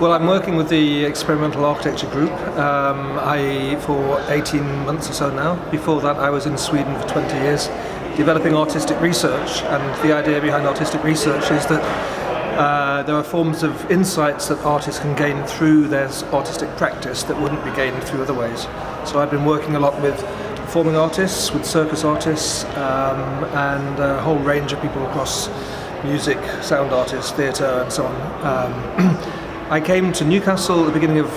Well, I'm working with the Experimental Architecture Group for 18 months or so now. Before that, I was in Sweden for 20 years developing artistic research, and the idea behind artistic research is that there are forms of insights that artists can gain through their artistic practice that wouldn't be gained through other ways. So I've been working a lot with performing artists, with circus artists, and a whole range of people across music, sound artists, theatre and so on. I came to Newcastle at the beginning of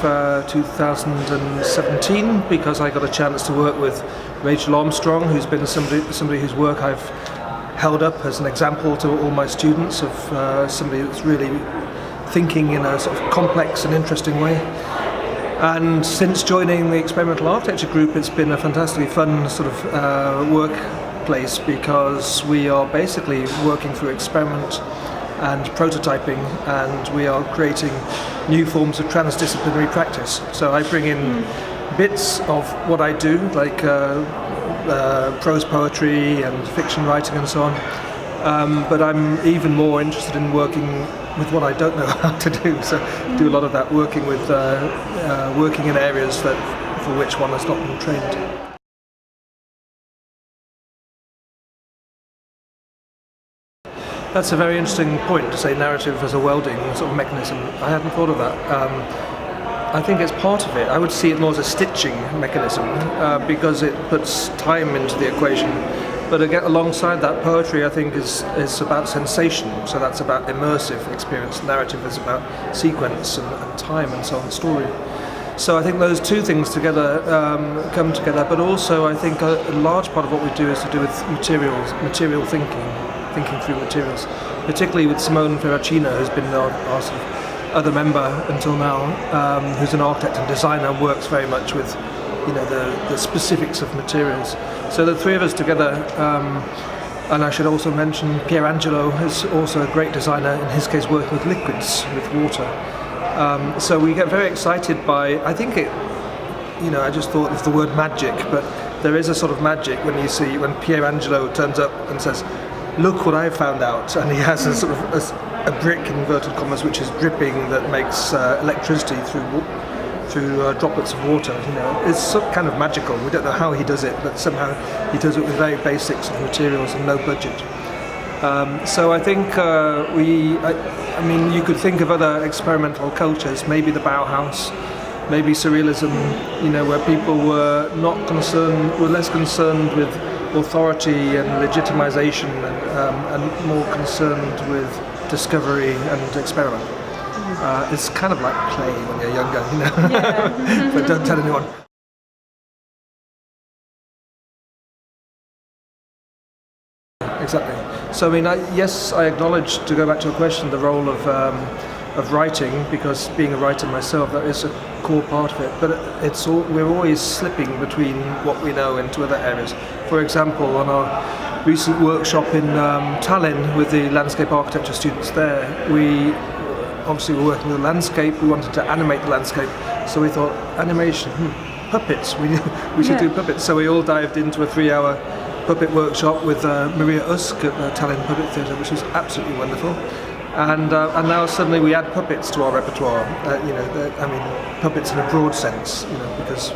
2017 because I got a chance to work with Rachel Armstrong, who's been somebody whose work I've held up as an example to all my students of somebody that's really thinking in a sort of complex and interesting way. And since joining the Experimental Architecture Group, it's been a fantastically fun sort of workplace because we are basically working through experiment and prototyping, and we are creating new forms of transdisciplinary practice. So I bring in bits of what I do, like prose poetry and fiction writing and so on, but I'm even more interested in working with what I don't know how to do. So do a lot of that working with working in areas for which one has not been trained. That's a very interesting point, to say narrative as a welding sort of mechanism. I hadn't thought of that. I think it's part of it. I would see it more as a stitching mechanism because it puts time into the equation. But again, alongside that, poetry I think is about sensation. So that's about immersive experience. Narrative is about sequence and time and so on, story. So I think those two things together come together. But also I think a large part of what we do is to do with material thinking through materials, particularly with Simone Ferracina, who's been our sort of other member until now, who's an architect and designer, and works very much with the specifics of materials. So the three of us together, and I should also mention Pierangelo is also a great designer, in his case working with liquids, with water. So we get very excited by, I think I just thought of the word magic, but there is a sort of magic when Pierangelo turns up and says, "Look what I found out," and he has a sort of a brick, in inverted commas, which is dripping, that makes electricity through droplets of water. It's sort of kind of magical. We don't know how he does it, but somehow he does it with very basic sort of materials and no budget. So I think I mean, you could think of other experimental cultures, maybe the Bauhaus, maybe surrealism, where people were less concerned with authority and legitimization and more concerned with discovery and experiment. It's kind of like play when you're younger, Yeah. but don't tell anyone. Exactly. So I mean, I acknowledge, to go back to your question, the role of writing, because being a writer myself, that is a core part of it. But we're always slipping between what we know into other areas. For example, on our recent workshop in Tallinn with the landscape architecture students there, we obviously were working with the landscape. We wanted to animate the landscape, so we thought animation, puppets. We should do puppets. So we all dived into a 3-hour puppet workshop with Maria Usk at the Tallinn Puppet Theatre, which was absolutely wonderful. And now suddenly we add puppets to our repertoire. Puppets in a broad sense, because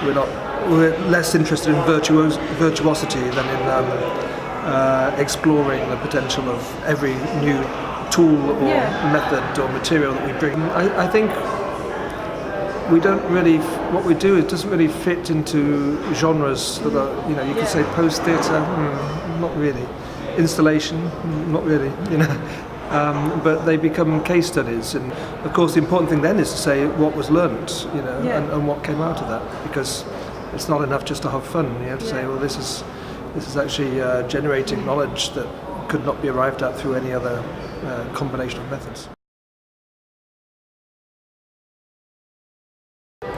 we're less interested in virtuosity than in exploring the potential of every new tool or method or material that we bring. I think we don't really. What we do, it doesn't really fit into genres that are, you could say post-theatre, not really. Installation, not really. But they become case studies, and of course the important thing then is to say what was learnt, and what came out of that, because it's not enough just to have fun. You have to say, well, this is actually generating knowledge that could not be arrived at through any other combination of methods.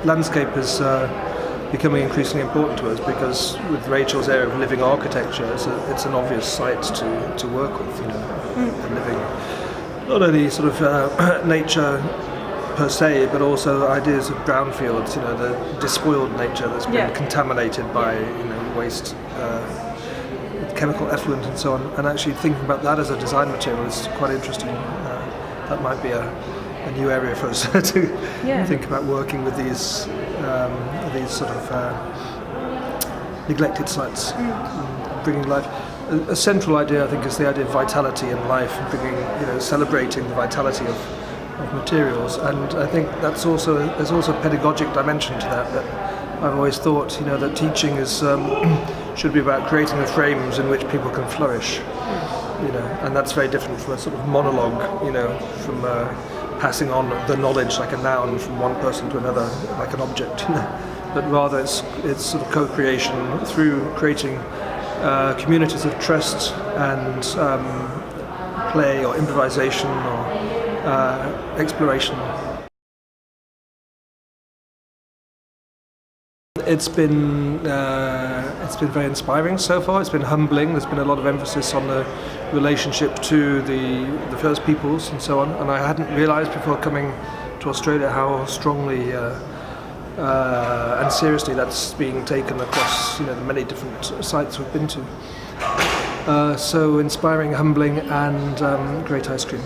Landscape is becoming increasingly important to us because with Rachel's area of living architecture, it's an obvious site to work with, and living not only sort of nature per se, but also ideas of brownfields, the despoiled nature that's been contaminated by waste, chemical effluent and so on, and actually thinking about that as a design material is quite interesting. That might be a new area for us to think about working with these sort of neglected sites, bringing life. A central idea, I think, is the idea of vitality in life, and bringing, celebrating the vitality of materials. And I think there's also a pedagogic dimension to that. That I've always thought, that teaching is should be about creating the frames in which people can flourish. And that's very different from a sort of monologue, from passing on the knowledge like a noun from one person to another, like an object. But rather it's sort of co-creation through creating communities of trust and play or improvisation or exploration. It's been very inspiring so far. It's been humbling. There's been a lot of emphasis on the relationship to the First Peoples and so on. And I hadn't realised before coming to Australia how strongly and seriously that's being taken across the many different sites we've been to. So inspiring, humbling, and great ice cream.